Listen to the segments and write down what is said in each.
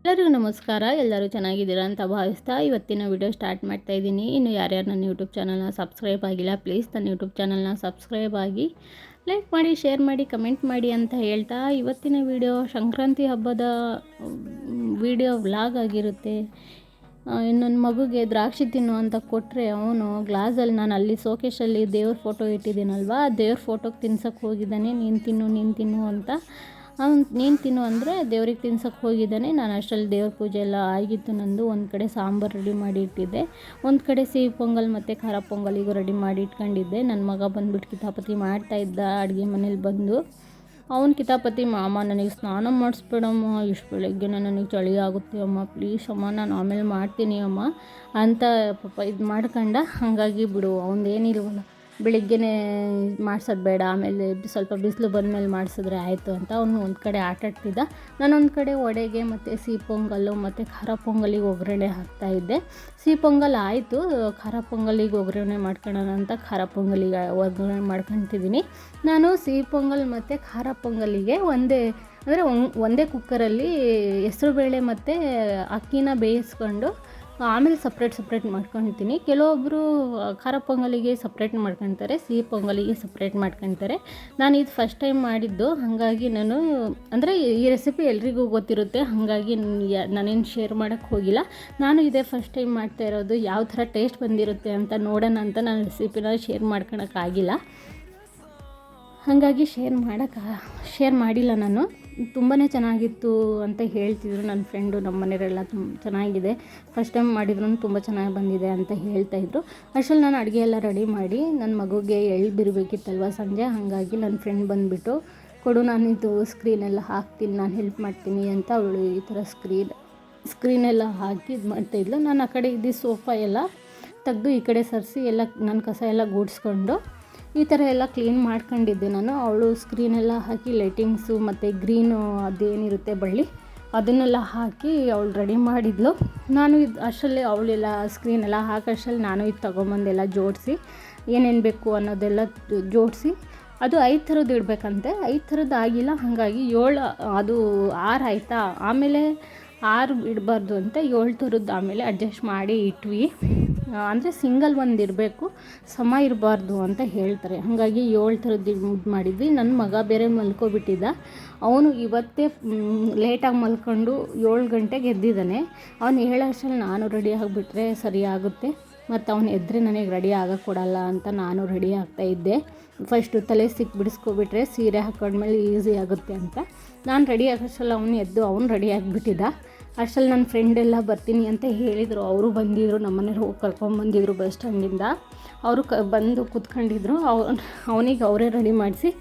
ಎಲ್ಲರಿಗೂ ನಮಸ್ಕಾರ. ಎಲ್ಲರೂ ಚೆನ್ನಾಗಿದ್ದೀರಾ ಅಂತ ಭಾವಿಸ್ತಾ ಇವತ್ತಿನ ವಿಡಿಯೋ ಸ್ಟಾರ್ಟ್ ಮಾಡ್ತಾ ಇದ್ದೀನಿ. ಇನ್ನು ಯಾರ್ಯಾರು ನನ್ನ ಯೂಟ್ಯೂಬ್ ಚಾನಲ್ನ ಸಬ್ಸ್ಕ್ರೈಬ್ ಆಗಿಲ್ಲ, ಪ್ಲೀಸ್ ನನ್ನ ಯೂಟ್ಯೂಬ್ ಚಾನಲ್ನ ಸಬ್ಸ್ಕ್ರೈಬ್ ಆಗಿ, ಲೈಕ್ ಮಾಡಿ, ಶೇರ್ ಮಾಡಿ, ಕಮೆಂಟ್ ಮಾಡಿ ಅಂತ ಹೇಳ್ತಾ ಇವತ್ತಿನ ವಿಡಿಯೋ ಸಂಕ್ರಾಂತಿ ಹಬ್ಬದ ವಿಡಿಯೋ ವ್ಲಾಗ್ ಆಗಿರುತ್ತೆ. ನನ್ನ ಮಗುಗೆ ದ್ರಾಕ್ಷಿ ತಿನ್ನು ಅಂತ ಕೊಟ್ಟರೆ ಅವನು ಗ್ಲಾಸಲ್ಲಿ, ನಾನು ಅಲ್ಲಿ ಶೋಕೇಶಲ್ಲಿ ದೇವ್ರ ಫೋಟೋ ಇಟ್ಟಿದ್ದೀನಲ್ವ, ದೇವ್ರ ಫೋಟೋಗೆ ತಿನ್ಸೋಕ್ಕೆ ಹೋಗಿದ್ದಾನೆ. ನೀನು ತಿನ್ನು ಅಂತ. ಅವ್ನು ನೀನು ತಿನ್ನು ಅಂದರೆ ದೇವ್ರಿಗೆ ತಿನ್ಸೋಕ್ಕೆ ಹೋಗಿದ್ದಾನೆ. ನಾನು ಅಷ್ಟರಲ್ಲಿ ದೇವ್ರ ಪೂಜೆ ಎಲ್ಲ ಆಗಿತ್ತು ನಂದು. ಒಂದು ಕಡೆ ಸಾಂಬಾರು ರೆಡಿ ಮಾಡಿ ಇಟ್ಟಿದ್ದೆ, ಒಂದು ಕಡೆ ಸಿಹಿ ಪೊಂಗಲ್ ಮತ್ತು ಖಾರ ಪೊಂಗಲಿಗೂ ರೆಡಿ ಮಾಡಿ ಇಟ್ಕೊಂಡಿದ್ದೆ. ನನ್ನ ಮಗ ಬಂದುಬಿಟ್ಟು ಕಿತಾಪತಿ ಮಾಡ್ತಾಯಿದ್ದ ಅಡುಗೆ ಮನೇಲಿ ಬಂದು. ಅವ್ನು ಕಿತಾಪತಿ, ಮಾಮ ನನಗೆ ಸ್ನಾನ ಮಾಡಿಸ್ಬೇಡಮ್ಮ, ಇಷ್ಟು ಬೆಳಗ್ಗೆನೇ ನನಗೆ ಚಳಿ ಆಗುತ್ತೆ ಅಮ್ಮ, ಪ್ಲೀಸ್ ಅಮ್ಮ, ನಾನು ಆಮೇಲೆ ಮಾಡ್ತೀನಿ ಅಮ್ಮ ಅಂತ ಪಾಪ ಇದು ಮಾಡ್ಕೊಂಡ. ಹಾಗಾಗಿ ಬಿಡು, ಅವನದೇನಿಲ್ವಲ್ಲ, ಬೆಳಿಗ್ಗೆನೇ ಮಾಡ್ಸೋದು ಬೇಡ, ಆಮೇಲೆ ಸ್ವಲ್ಪ ಬಿಸಿಲು ಬಂದಮೇಲೆ ಮಾಡಿಸಿದ್ರೆ ಆಯಿತು ಅಂತ ಅವನು ಒಂದು ಕಡೆ ಆಟಾಡ್ತಿದ್ದ. ನಾನೊಂದು ಕಡೆ ವಡೆಗೆ ಮತ್ತು ಸಿಹಿ ಪೊಂಗಲ್ಲು ಮತ್ತು ಖಾರ ಪೊಂಗಲಿಗೆ ಒಗ್ಗರಣೆ ಹಾಕ್ತಾಯಿದ್ದೆ. ಸಿಹಿ ಪೊಂಗಲ್ ಆಯಿತು, ಖಾರ ಪೊಂಗಲಿಗೆ ಒಗ್ಗರಣೆ ಮಾಡ್ಕೊಳ್ಳೋಣ ಅಂತ ಖಾರ ಪೊಂಗಲಿಗೆ ಒಗ್ಗರಣೆ ಮಾಡ್ಕೊತಿದ್ದೀನಿ. ನಾನು ಸಿಹಿ ಪೊಂಗಲ್ ಮತ್ತು ಖಾರ ಪೊಂಗಲಿಗೆ ಒಂದೇ ಕುಕ್ಕರಲ್ಲಿ ಹೆಸರುಬೇಳೆ ಮತ್ತು ಅಕ್ಕಿನ ಬೇಯಿಸ್ಕೊಂಡು ಆಮೇಲೆ ಸಪ್ರೇಟ್ ಮಾಡ್ಕೊಳ್ತೀನಿ. ಕೆಲವೊಬ್ಬರು ಖಾರ ಪೊಂಗಲಿಗೆ ಸಪ್ರೇಟ್ ಮಾಡ್ಕೊತಾರೆ, ಸಿಹಿ ಪೊಂಗಲಿಗೆ ಸಪ್ರೇಟ್ ಮಾಡ್ಕೊತಾರೆ. ನಾನು ಇದು ಫಸ್ಟ್ ಟೈಮ್ ಮಾಡಿದ್ದು, ಹಾಗಾಗಿ ನಾನು ಅಂದರೆ ಈ ರೆಸಿಪಿ ಎಲ್ರಿಗೂ ಗೊತ್ತಿರುತ್ತೆ, ಹಾಗಾಗಿ ನಾನೇನು ಶೇರ್ ಮಾಡೋಕ್ಕೆ ಹೋಗಿಲ್ಲ. ನಾನು ಇದೇ ಫಸ್ಟ್ ಟೈಮ್ ಮಾಡ್ತಾ ಇರೋದು. ಯಾವ ಥರ ಟೇಸ್ಟ್ ಬಂದಿರುತ್ತೆ ಅಂತ ನೋಡೋಣ ಅಂತ ನಾನು ರೆಸಿಪಿನ ಶೇರ್ ಮಾಡ್ಕೊಳಕ್ಕಾಗಿಲ್ಲ, ಹಾಗಾಗಿ ಶೇರ್ ಮಾಡಿಲ್ಲ ನಾನು. ತುಂಬಾ ಚೆನ್ನಾಗಿತ್ತು ಅಂತ ಹೇಳ್ತಿದ್ರು ನನ್ನ ಫ್ರೆಂಡು, ನಮ್ಮ ಮನೆಯವರೆಲ್ಲ. ಚೆನ್ನಾಗಿದೆ, ಫಸ್ಟ್ ಟೈಮ್ ಮಾಡಿದ್ರು ತುಂಬ ಚೆನ್ನಾಗಿ ಬಂದಿದೆ ಅಂತ ಹೇಳ್ತಾಯಿದ್ರು. ಅಷ್ಟರಲ್ಲಿ ನಾನು ಅಡುಗೆ ಎಲ್ಲ ರೆಡಿ ಮಾಡಿ ನನ್ನ ಮಗುಗೆ ಬಿರಬೇಕಿತ್ತಲ್ವ ಸಂಜೆ, ಹಾಗಾಗಿ ನನ್ನ ಫ್ರೆಂಡ್ ಬಂದುಬಿಟ್ಟು, ಕೊಡು ನಾನು ಇದು ಸ್ಕ್ರೀನೆಲ್ಲ ಹಾಕ್ತೀನಿ, ನಾನು ಹೆಲ್ಪ್ ಮಾಡ್ತೀನಿ ಅಂತ ಅವಳು ಈ ಥರ ಸ್ಕ್ರೀನೆಲ್ಲ ಹಾಕಿ ಇದು ಮಾಡ್ತಾಯಿದ್ಲು. ನಾನು ಆ ಕಡೆ ಇದ್ದ ಸೋಫಾ ಎಲ್ಲ ತೆಗೆದು ಈ ಕಡೆ ಸರಿಸಿ ಎಲ್ಲ ನನ್ನ ಕಸ ಎಲ್ಲ ಗೂಡಿಸ್ಕೊಂಡು ಈ ಥರ ಎಲ್ಲ ಕ್ಲೀನ್ ಮಾಡ್ಕೊಂಡಿದ್ದೆ ನಾನು. ಅವಳು ಸ್ಕ್ರೀನೆಲ್ಲ ಹಾಕಿ ಲೈಟಿಂಗ್ಸು ಮತ್ತು ಗ್ರೀನು ಅದೇನಿರುತ್ತೆ ಬಳ್ಳಿ, ಅದನ್ನೆಲ್ಲ ಹಾಕಿ ಅವಳು ರೆಡಿ ಮಾಡಿದ್ಲು. ನಾನು ಇದು ಅಷ್ಟರಲ್ಲಿ ಅವಳೆಲ್ಲ ಸ್ಕ್ರೀನೆಲ್ಲ ಹಾಕೋಷ್ಟರಲ್ಲಿ ನಾನು ಇದು ತೊಗೊಂಬಂದೆಲ್ಲ ಜೋಡಿಸಿ, ಏನೇನು ಬೇಕು ಅನ್ನೋದೆಲ್ಲ ಜೋಡಿಸಿ. ಅದು 5 ಥರದ್ದು ಇಡಬೇಕಂತೆ, 5 ಥರದ್ದು ಆಗಿಲ್ಲ, ಹಾಗಾಗಿ 6 ಆಯಿತಾ. ಆಮೇಲೆ 6 ಇಡಬಾರ್ದು ಅಂತ 7 ಥರದ್ದು ಆಮೇಲೆ ಅಡ್ಜಸ್ಟ್ ಮಾಡಿ ಇಟ್ವಿ. ಅಂದರೆ ಸಿಂಗಲ್ ಒಂದು ಇರಬೇಕು, ಸಮ ಇರಬಾರ್ದು ಅಂತ ಹೇಳ್ತಾರೆ, ಹಾಗಾಗಿ 7 ಥರದ್ದು ಇದು ಮಾಡಿದ್ವಿ. ನನ್ನ ಮಗ ಬೇರೆ ಮಲ್ಕೊಬಿಟ್ಟಿದ್ದ, ಅವನು ಇವತ್ತೇ ಲೇಟಾಗಿ ಮಲ್ಕೊಂಡು 7 ಗಂಟೆಗೆ ಎದ್ದಿದ್ದಾನೆ. ಅವನು ಹೇಳೋಷ್ಟರಲ್ಲಿ ನಾನು ರೆಡಿ ಆಗಿಬಿಟ್ರೆ ಸರಿ ಆಗುತ್ತೆ, ಮತ್ತು ಅವನು ಎದ್ದರೆ ನನಗೆ ರೆಡಿ ಆಗೋಕ್ಕೆ ಕೊಡಲ್ಲ ಅಂತ ನಾನು ರೆಡಿ ಆಗ್ತಾಯಿದ್ದೆ. ಫಸ್ಟು ತಲೆ ಬಿಡಿಸ್ಕೊಬಿಟ್ರೆ ಸೀರೆ ಹಾಕೊಂಡ್ಮೇಲೆ ಈಸಿ ಆಗುತ್ತೆ ಅಂತ ನಾನು ರೆಡಿ ಆಗೋಷ್ಟರಲ್ಲಿ ಅವನು ರೆಡಿ ಆಗಿಬಿಟ್ಟಿದ್ದ. ಅಷ್ಟರಲ್ಲಿ ನನ್ನ ಫ್ರೆಂಡೆಲ್ಲ ಬರ್ತೀನಿ ಅಂತ ಹೇಳಿದರು, ಅವರು ಬಂದಿದ್ದರು, ನಮ್ಮನೆಯವ್ರು ಹೋಗಿ ಕರ್ಕೊಂಬಂದಿದ್ರು ಬಸ್ ಸ್ಟ್ಯಾಂಡಿಂದ. ಅವರು ಬಂದು ಕೂತ್ಕೊಂಡಿದ್ರು. ಅವನಿಗೆ ಅವರೇ ರೆಡಿ ಮಾಡಿಸಿ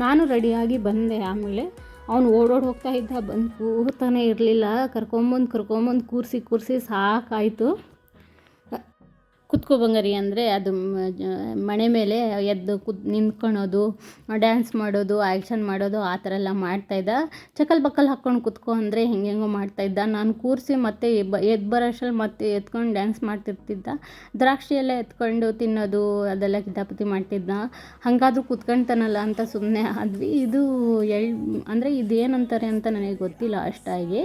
ನಾನು ರೆಡಿಯಾಗಿ ಬಂದೆ. ಆಮೇಲೆ ಅವನು ಹೋಗ್ತಾ ಇದ್ದ, ಬಂದು ಕೂರ್ತಾನೆ ಇರಲಿಲ್ಲ. ಕರ್ಕೊಂಬಂದು ಕೂರಿಸಿ ಸಾಕಾಯಿತು. ಕುತ್ಕೋ ಬಂಗಾರಿ ಅಂದರೆ ಅದು ಮಣೆ ಮೇಲೆ ಎದ್ದು ನಿಂತ್ಕೊಳ್ಳೋದು, ಡ್ಯಾನ್ಸ್ ಮಾಡೋದು, ಆ್ಯಕ್ಷನ್ ಮಾಡೋದು, ಆ ಥರ ಎಲ್ಲ ಮಾಡ್ತಾಯಿದ್ದ. ಚಕಲ್ ಬಕ್ಕಲ್ ಹಾಕ್ಕೊಂಡು ಕುತ್ಕೋ ಅಂದರೆ ಹೆಂಗೆಂಗೋ ಮಾಡ್ತಾಯಿದ್ದ. ನಾನು ಕೂರಿಸಿ ಮತ್ತೆ ಎದ್ದು ಬರೋಷ್ಟರಲ್ಲಿ ಮತ್ತೆ ಎತ್ಕೊಂಡು ಡ್ಯಾನ್ಸ್ ಮಾಡ್ತಿರ್ತಿದ್ದ. ದ್ರಾಕ್ಷಿ ಎಲ್ಲ ಎತ್ಕೊಂಡು ತಿನ್ನೋದು ಅದೆಲ್ಲ ಕಿತಾಪತಿ ಮಾಡ್ತಿದ್ದ. ಹಾಗಾದ್ರೂ ಕುತ್ಕೊಳ್ತಾನಲ್ಲ ಅಂತ ಸುಮ್ಮನೆ ಆದ್ವಿ. ಇದು ಅಂದರೆ ಇದೇನಂತಾರೆ ಅಂತ ನನಗೆ ಗೊತ್ತಿಲ್ಲ ಅಷ್ಟಾಗಿ.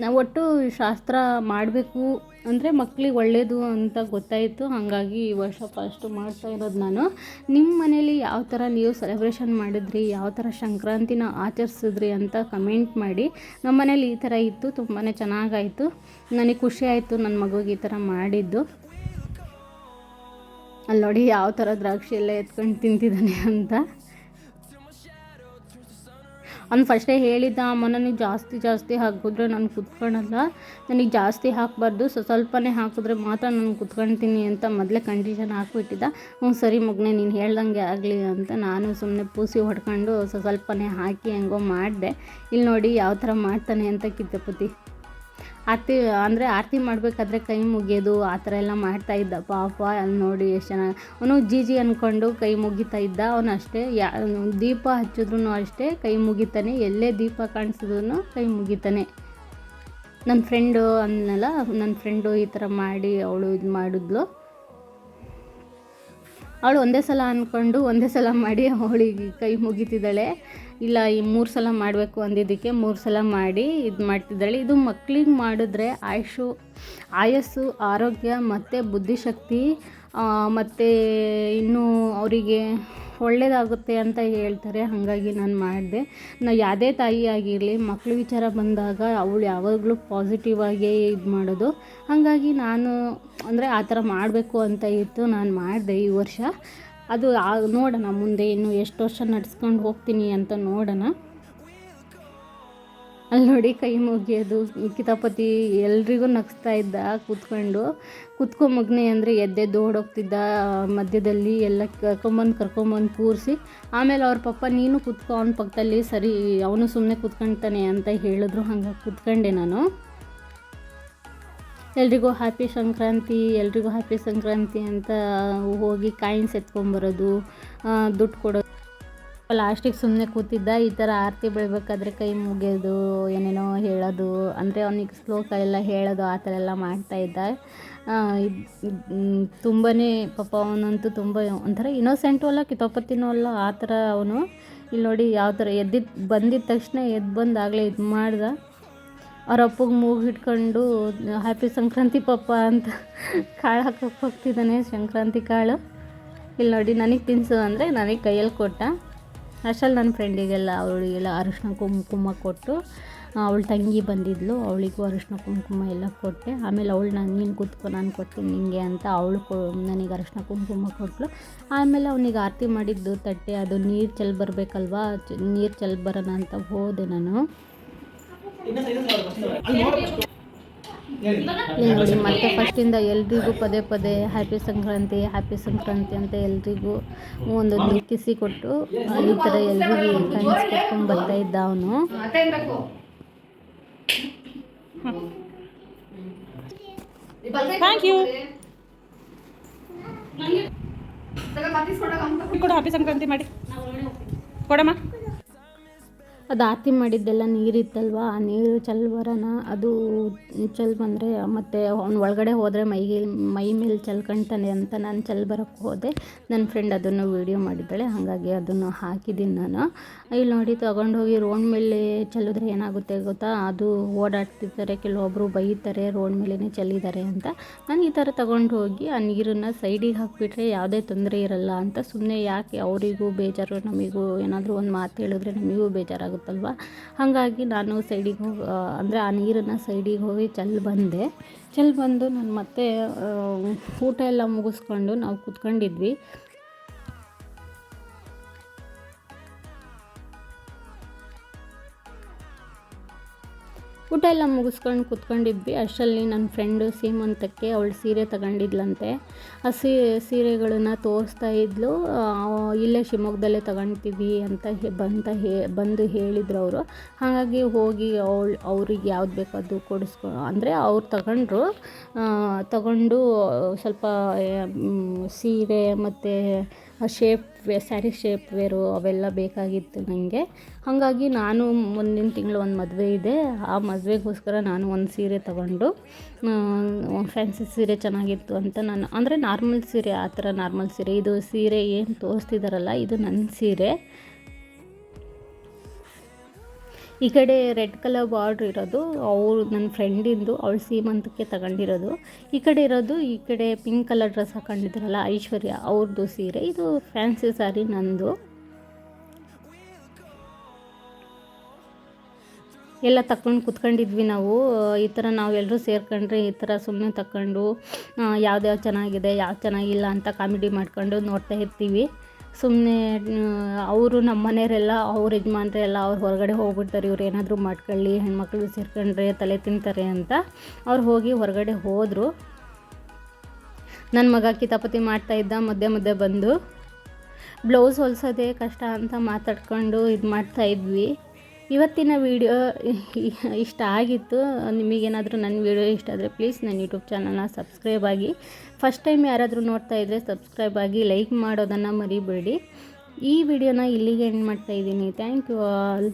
ನಾವು ಒಟ್ಟು ಶಾಸ್ತ್ರ ಮಾಡಬೇಕು ಅಂದರೆ ಮಕ್ಳಿಗೆ ಒಳ್ಳೆಯದು ಅಂತ ಗೊತ್ತಾಯಿತು, ಹಾಗಾಗಿ ಈ ವರ್ಷ ಫಸ್ಟು ಮಾಡ್ತಾ ಇರೋದು ನಾನು. ನಿಮ್ಮ ಮನೇಲಿ ಯಾವ ಥರ ನೀವು ಸೆಲೆಬ್ರೇಷನ್ ಮಾಡಿದ್ರಿ, ಯಾವ ಥರ ಸಂಕ್ರಾಂತಿನ ಆಚರಿಸಿದ್ರಿ ಅಂತ ಕಮೆಂಟ್ ಮಾಡಿ. ನಮ್ಮ ಮನೇಲಿ ಈ ಥರ ಇತ್ತು, ತುಂಬಾ ಚೆನ್ನಾಗಾಯಿತು. ನನಗೆ ಖುಷಿ ಆಯಿತು ನನ್ನ ಮಗುಗೆ ಈ ಥರ ಮಾಡಿದ್ದು. ಅಲ್ಲಿ ನೋಡಿ ಯಾವ ಥರ ದ್ರಾಕ್ಷಿ ಎಲ್ಲ ಎತ್ಕೊಂಡು ತಿಂತಿದ್ದಾನೆ ಅಂತ. ಅವ್ನು ಫಸ್ಟೇ ಹೇಳಿದ್ದ, ಅಮ್ಮ ನನಗೆ ಜಾಸ್ತಿ ಹಾಕಿದ್ರೆ ನಾನು ಕುತ್ಕೊಳ್ಳಲ್ಲ, ನನಗೆ ಜಾಸ್ತಿ ಹಾಕಬಾರ್ದು, ಸ್ವಲ್ಪನೇ ಹಾಕಿದ್ರೆ ಮಾತ್ರ ನಾನು ಕುತ್ಕೊಳ್ತೀನಿ ಅಂತ ಮೊದಲೇ ಕಂಡೀಷನ್ ಹಾಕ್ಬಿಟ್ಟಿದ್ದ. ಸರಿ ಮಗನೇ, ನೀನು ಹೇಳ್ದಂಗೆ ಆಗಲಿ ಅಂತ ನಾನು ಸುಮ್ಮನೆ ಪೂಸಿ ಹೊಡ್ಕೊಂಡು ಸ್ವಲ್ಪನೇ ಹಾಕಿ ಹೆಂಗೋ ಮಾಡಿದೆ. ಇಲ್ಲಿ ನೋಡಿ ಯಾವ ಥರ ಮಾಡ್ತಾನೆ ಅಂತ ಕಿತಾಪತಿ. ಆರತಿ ಮಾಡಬೇಕಾದ್ರೆ ಕೈ ಮುಗಿಯೋದು ಆ ಥರ ಎಲ್ಲ ಮಾಡ್ತಾಯಿದ್ದ ಪಾಪ. ಅಲ್ಲಿ ನೋಡಿ ಎಷ್ಟು ಚೆನ್ನಾಗಿ ಅವನು ಜೀಜಿ ಅಂದ್ಕೊಂಡು ಕೈ ಮುಗಿತಾ ಇದ್ದ. ಅವನು ಅಷ್ಟೇ, ದೀಪ ಹಚ್ಚಿದ್ರು ಅಷ್ಟೇ ಕೈ ಮುಗಿತಾನೆ, ಎಲ್ಲೇ ದೀಪ ಕಾಣಿಸಿದ್ರು ಕೈ ಮುಗಿತಾನೆ. ನನ್ನ ಫ್ರೆಂಡು ಈ ಥರ ಮಾಡಿ ಅವಳು ಇದು ಮಾಡಿದ್ಲು. ಅವಳು ಒಂದೇ ಸಲ ಅಂದ್ಕೊಂಡು ಒಂದೇ ಸಲ ಮಾಡಿ ಅವಳಿಗೆ ಕೈ ಮುಗಿತಿದ್ದಾಳೆ. ಇಲ್ಲ ಈ 3 ಸಲ ಮಾಡಬೇಕು ಅಂದಿದ್ದಕ್ಕೆ 3 ಸಲ ಮಾಡಿ ಇದು ಮಾಡ್ತಿದ್ದಾಳೆ. ಇದು ಮಕ್ಳಿಗೆ ಮಾಡಿದ್ರೆ ಆಯಸ್ಸು, ಆರೋಗ್ಯ ಮತ್ತು ಬುದ್ಧಿಶಕ್ತಿ ಮತ್ತು ಇನ್ನೂ ಅವರಿಗೆ ಒಳ್ಳೆಯದಾಗುತ್ತೆ ಅಂತ ಹೇಳ್ತಾರೆ. ಹಾಗಾಗಿ ನಾನು ಮಾಡಿದೆ. ಯಾವುದೇ ತಾಯಿ ಆಗಿರಲಿ, ಮಕ್ಳ ವಿಚಾರ ಬಂದಾಗ ಅವಳು ಯಾವಾಗಲೂ ಪಾಸಿಟಿವ್ ಆಗೇ ಇದು ಮಾಡೋದು. ಹಾಗಾಗಿ ನಾನು ಅಂದರೆ ಆ ಥರ ಮಾಡಬೇಕು ಅಂತ ಇತ್ತು, ನಾನು ಮಾಡಿದೆ ಈ ವರ್ಷ. ಅದು ನೋಡೋಣ ಮುಂದೆ ಇನ್ನು ಎಷ್ಟು ವರ್ಷ ನಡ್ಸ್ಕೊಂಡು ಹೋಗ್ತೀನಿ ಅಂತ ನೋಡೋಣ. ಅಲ್ಲಿ ನೋಡಿ ಕೈ ಮುಗಿಯೋದು, ಕಿತಾಪತಿ ಎಲ್ರಿಗೂ ನಗಿಸ್ತಾ ಇದ್ದ ಕೂತ್ಕೊ ಮಗನೆ ಅಂದರೆ ಎದ್ದೆದ್ದು ಓಡೋಗ್ತಿದ್ದ. ಮಧ್ಯದಲ್ಲಿ ಎಲ್ಲ ಕರ್ಕೊಂಬಂದು ಕೂರಿಸಿ ಆಮೇಲೆ ಅವ್ರ ಪಪ್ಪ ನೀನು ಕೂತ್ಕೊ ಅವನ ಪಕ್ಕದಲ್ಲಿ, ಸರಿ ಅವನು ಸುಮ್ಮನೆ ಕೂತ್ಕೊಳ್ತಾನೆ ಅಂತ ಹೇಳಿದ್ರು. ಹಂಗಾಗಿ ಕೂತ್ಕೊಂಡೆ ನಾನು. ಎಲ್ರಿಗೂ ಹ್ಯಾಪಿ ಸಂಕ್ರಾಂತಿ ಅಂತ ಹೋಗಿ ಕಾಯಿನ್ಸ್ ಎತ್ಕೊಂಬರೋದು, ದುಡ್ಡು ಕೊಡೋದು. ಲಾಸ್ಟಿಗೆ ಸುಮ್ಮನೆ ಕೂತಿದ್ದ. ಈ ಥರ ಆರತಿ ಬೆಳಿಬೇಕಾದ್ರೆ ಕೈ ಮುಗಿಯೋದು, ಏನೇನೋ ಹೇಳೋದು, ಅಂದರೆ ಅವನಿಗೆ ಶ್ಲೋಕ ಎಲ್ಲ ಹೇಳೋದು, ಆ ಥರ ಎಲ್ಲ ಮಾಡ್ತಾಯಿದ್ದ. ತುಂಬಾ ಪಾಪ ಅವನಂತೂ ತುಂಬ ಒಂಥರ ಇನ್ನೋಸೆಂಟು ಅಲ್ಲ, ಕಿತಾಪತಿನೂ ಅಲ್ಲ, ಆ ಥರ ಅವನು. ಇಲ್ಲಿ ನೋಡಿ ಯಾವ ಥರ ಬಂದಿದ್ದ ತಕ್ಷಣ ಬಂದಾಗಲೇ ಇದು ಮಾಡ್ದ. ಅವ್ರ ಅಪ್ಪಗೆ ಮೂಗು ಹಿಡ್ಕೊಂಡು ಹ್ಯಾಪಿ ಸಂಕ್ರಾಂತಿ ಪಪ್ಪ ಅಂತ ಕಾಳು ಹಾಕೋಕ್ಕೆ ಹೋಗ್ತಿದ್ದಾನೆ, ಸಂಕ್ರಾಂತಿ ಕಾಳು. ಇಲ್ಲಿ ನೋಡಿ ನನಗೆ ತಿನ್ನಿಸು ಅಂದರೆ ನನಗೆ ಕೈಯಲ್ಲಿ ಕೊಟ್ಟ. ಅಷ್ಟಲ್ಲಿ ನನ್ನ ಫ್ರೆಂಡಿಗೆಲ್ಲ ಅವಳಿಗೆಲ್ಲ ಅರಿಶಿನ ಕುಂಕುಮ ಕೊಟ್ಟು, ಅವಳ ತಂಗಿ ಬಂದಿದ್ಲು, ಅವಳಿಗೂ ಅರಿಶಿನ ಕುಂಕುಮ ಎಲ್ಲ ಕೊಟ್ಟೆ. ಆಮೇಲೆ ಅವಳು ನೀನು ಕೂತ್ಕೊ ನಾನು ಕೊಡ್ತೀನಿ ನಿಂಗೆ ಅಂತ ಅವಳು ನನಗೆ ಅರಿಶಿನ ಕುಂಕುಮ ಕೊಟ್ಟಳು. ಆಮೇಲೆ ಅವನಿಗೆ ಆರತಿ ಮಾಡಿದ್ದು ತಟ್ಟೆ ಅದು ನೀರು ಚೆಲ್ಲಿ ಬರಬೇಕಲ್ವಾ, ನೀರು ಚೆಲ್ಲಿ ಬರೋಣ ಅಂತ ಹೋದೆ ನಾನು. ನೋಡಿ ಮತ್ತೆ ಫಸ್ಟಿಂದ ಎಲ್ರಿಗೂ ಪದೇ ಹ್ಯಾಪಿ ಸಂಕ್ರಾಂತಿ ಅಂತ ಎಲ್ರಿಗೂ ಒಂದೊಂದು ಕಿಸಿ ಕೊಟ್ಟು ಈ ಥರ ಎಲ್ರಿಗೂ ಕಟ್ಕೊಂಡು ಬರ್ತಾ ಇದ್ದ ಅವನು. Thank you. ಹ್ಯಾಪಿ ಸಂಕ್ರಾಂತಿ ಮಾಡಿ ಕೊಡಮ್ಮ. ಅದು ಆರತಿ ಮಾಡಿದ್ದೆಲ್ಲ ನೀರಿತ್ತಲ್ವ, ಆ ನೀರು ಬರೋಣ, ಅದು ಬಂದರೆ ಮತ್ತು ಅವ್ನು ಒಳಗಡೆ ಹೋದರೆ ಮೈ ಮೇಲೆ ಚೆಲ್ಕೊಂತಾನೆ ಅಂತ ನಾನು ಬರೋಕ್ಕೆ ಹೋದೆ. ನನ್ನ ಫ್ರೆಂಡ್ ಅದನ್ನು ವೀಡಿಯೋ ಮಾಡಿದ್ದಾಳೆ, ಹಾಗಾಗಿ ಅದನ್ನು ಹಾಕಿದ್ದೀನಿ ನಾನು. ಇಲ್ಲಿ ನೋಡಿ ತೊಗೊಂಡೋಗಿ ರೋಡ್ ಮೇಲೆ ಚೆಲ್ಲಿದ್ರೆ ಏನಾಗುತ್ತೆ ಗೊತ್ತಾ, ಅದು ಓಡಾಡ್ತಿರ್ತಾರೆ, ಕೆಲವೊಬ್ಬರು ಬೈತಾರೆ ರೋಡ್ ಮೇಲೇ ಚೆಲ್ಲಿದ್ದಾರೆ ಅಂತ. ನಾನು ಈ ಥರ ತೊಗೊಂಡು ಹೋಗಿ ಆ ನೀರನ್ನು ಸೈಡಿಗೆ ಹಾಕಿಬಿಟ್ರೆ ಯಾವುದೇ ತೊಂದರೆ ಇರಲ್ಲ ಅಂತ. ಸುಮ್ಮನೆ ಯಾಕೆ ಅವರಿಗೂ ಬೇಜಾರು, ನಮಗೂ ಏನಾದರೂ ಒಂದು ಮಾತು ಹೇಳಿದ್ರೆ ನಮಗೂ ಬೇಜಾರಾಗುತ್ತೆ ಅಲ್ವಾ. ಹಾಗಾಗಿ ನಾನು ಸೈಡಿಗೆ ಹೋಗಿ ಅಂದರೆ ಆ ನೀರನ್ನು ಸೈಡಿಗೆ ಹೋಗಿ ಬಂದು ನಾನು ಮತ್ತೆ ಊಟ ಎಲ್ಲ ಮುಗಿಸ್ಕೊಂಡು ನಾವು ಕೂತ್ಕೊಂಡಿದ್ವಿ. ಊಟ ಎಲ್ಲ ಮುಗಿಸ್ಕೊಂಡು ಕೂತ್ಕೊಂಡಿದ್ವಿ. ಅಷ್ಟರಲ್ಲಿ ನನ್ನ ಫ್ರೆಂಡು ಸೀಮಂತಕ್ಕೆ ಅವಳು ಸೀರೆ ತಗೊಂಡಿದ್ಲಂತೆ. ಆ ಸೀರೆಗಳನ್ನು ತೋರಿಸ್ತಾ ಇದ್ಲು. ಇಲ್ಲೇ ಶಿವಮೊಗ್ಗದಲ್ಲೇ ತಗೊಳ್ತೀವಿ ಅಂತ ಬಂದು ಹೇಳಿದ್ರು ಅವರು. ಹಾಗಾಗಿ ಹೋಗಿ ಅವ್ರಿಗೆ ಯಾವ್ದು ಬೇಕೋ ಅದು ಅಂದರೆ ಅವ್ರು ತಗೊಂಡು ಸ್ವಲ್ಪ ಸೀರೆ ಮತ್ತು ಸ್ಯಾರಿ ಶೇಪ್ ವೇರು ಅವೆಲ್ಲ ಬೇಕಾಗಿತ್ತು ನನಗೆ. ಹಾಗಾಗಿ ನಾನು ಮುಂದಿನ ತಿಂಗಳು ಒಂದು ಮದುವೆ ಇದೆ, ಆ ಮದುವೆಗೋಸ್ಕರ ನಾನು ಒಂದು ಸೀರೆ ತಗೊಂಡು ಫ್ಯಾನ್ಸಿ ಸೀರೆ ಚೆನ್ನಾಗಿತ್ತು ಅಂತ ನಾನು, ಅಂದರೆ ನಾರ್ಮಲ್ ಸೀರೆ, ಆ ಥರ ನಾರ್ಮಲ್ ಸೀರೆ. ಇದು ಸೀರೆ ಏನು ತೋರಿಸ್ತಿದ್ದಾರಲ್ಲ ಇದು ನನ್ನ ಸೀರೆ. ಈ ಕಡೆ ರೆಡ್ ಕಲರ್ ಬಾರ್ಡ್ರ್ ಇರೋದು ನನ್ನ ಫ್ರೆಂಡಿಂದು, ಅವಳು ಸೀಮಂತಕ್ಕೆ ತಗೊಂಡಿರೋದು. ಈ ಕಡೆ ಪಿಂಕ್ ಕಲರ್ ಡ್ರೆಸ್ ಹಾಕೊಂಡಿದ್ರಲ್ಲ ಐಶ್ವರ್ಯ, ಅವ್ರದ್ದು ಸೀರೆ. ಇದು ಫ್ಯಾನ್ಸಿ ಸ್ಯಾರಿ ನಂದು. ಎಲ್ಲ ತಗೊಂಡು ಕುತ್ಕೊಂಡಿದ್ವಿ ನಾವು. ಈ ಥರ ನಾವೆಲ್ಲರೂ ಸೇರ್ಕೊಂಡ್ರೆ ಈ ಥರ ಸುಮ್ಮನೆ ತಗೊಂಡು ಯಾವ್ದು ಚೆನ್ನಾಗಿದೆ ಯಾವ್ದು ಚೆನ್ನಾಗಿಲ್ಲ ಅಂತ ಕಾಮಿಡಿ ಮಾಡ್ಕೊಂಡು ನೋಡ್ತಾ ಇರ್ತೀವಿ. ಸುಮ್ಮನೆ ಅವರು ನಮ್ಮ ಮನೆಯವರೆಲ್ಲ ಅವ್ರ ಯಜಮಾನ್ರೆಲ್ಲ ಅವ್ರು ಹೊರಗಡೆ ಹೋಗ್ಬಿಡ್ತಾರೆ, ಇವ್ರು ಏನಾದರೂ ಮಾಡ್ಕೊಳ್ಳಿ, ಹೆಣ್ಮಕ್ಳು ಸೇರ್ಕೊಂಡ್ರೆ ತಲೆ ತಿಂತಾರೆ ಅಂತ ಅವ್ರು ಹೋಗಿ ಹೊರಗಡೆ ಹೋದರು. ನನ್ನ ಮಗ ಕಿತಾಪತಿ ಮಾಡ್ತಾಯಿದ್ದ, ಮಧ್ಯೆ ಬಂದು ಬ್ಲೌಸ್ ಹೊಲ್ಸೋದೇ ಕಷ್ಟ ಅಂತ ಮಾತಾಡ್ಕೊಂಡು ಇದು ಮಾಡ್ತಾಯಿದ್ವಿ. ಇವತ್ತಿನ ವಿಡಿಯೋ ಇಷ್ಟ ಆಗಿತ್ತು. ನಿಮಗೇನಾದರೂ ನನ್ನ ವಿಡಿಯೋ ಇಷ್ಟ ಆದರೆ ಪ್ಲೀಸ್ ನನ್ನ ಯೂಟ್ಯೂಬ್ ಚಾನಲ್ನ ಸಬ್ಸ್ಕ್ರೈಬ್ ಆಗಿ. ಫಸ್ಟ್ ಟೈಮ್ ಯಾರಾದರೂ ನೋಡ್ತಾ ಇದ್ದರೆ ಸಬ್ಸ್ಕ್ರೈಬ್ ಆಗಿ, ಲೈಕ್ ಮಾಡೋದನ್ನು ಮರಿಬೇಡಿ. ಈ ವಿಡಿಯೋನ ಇಲ್ಲಿಗೆ ಎಂಡ್ ಮಾಡ್ತಾಯಿದ್ದೀನಿ. Thank you all.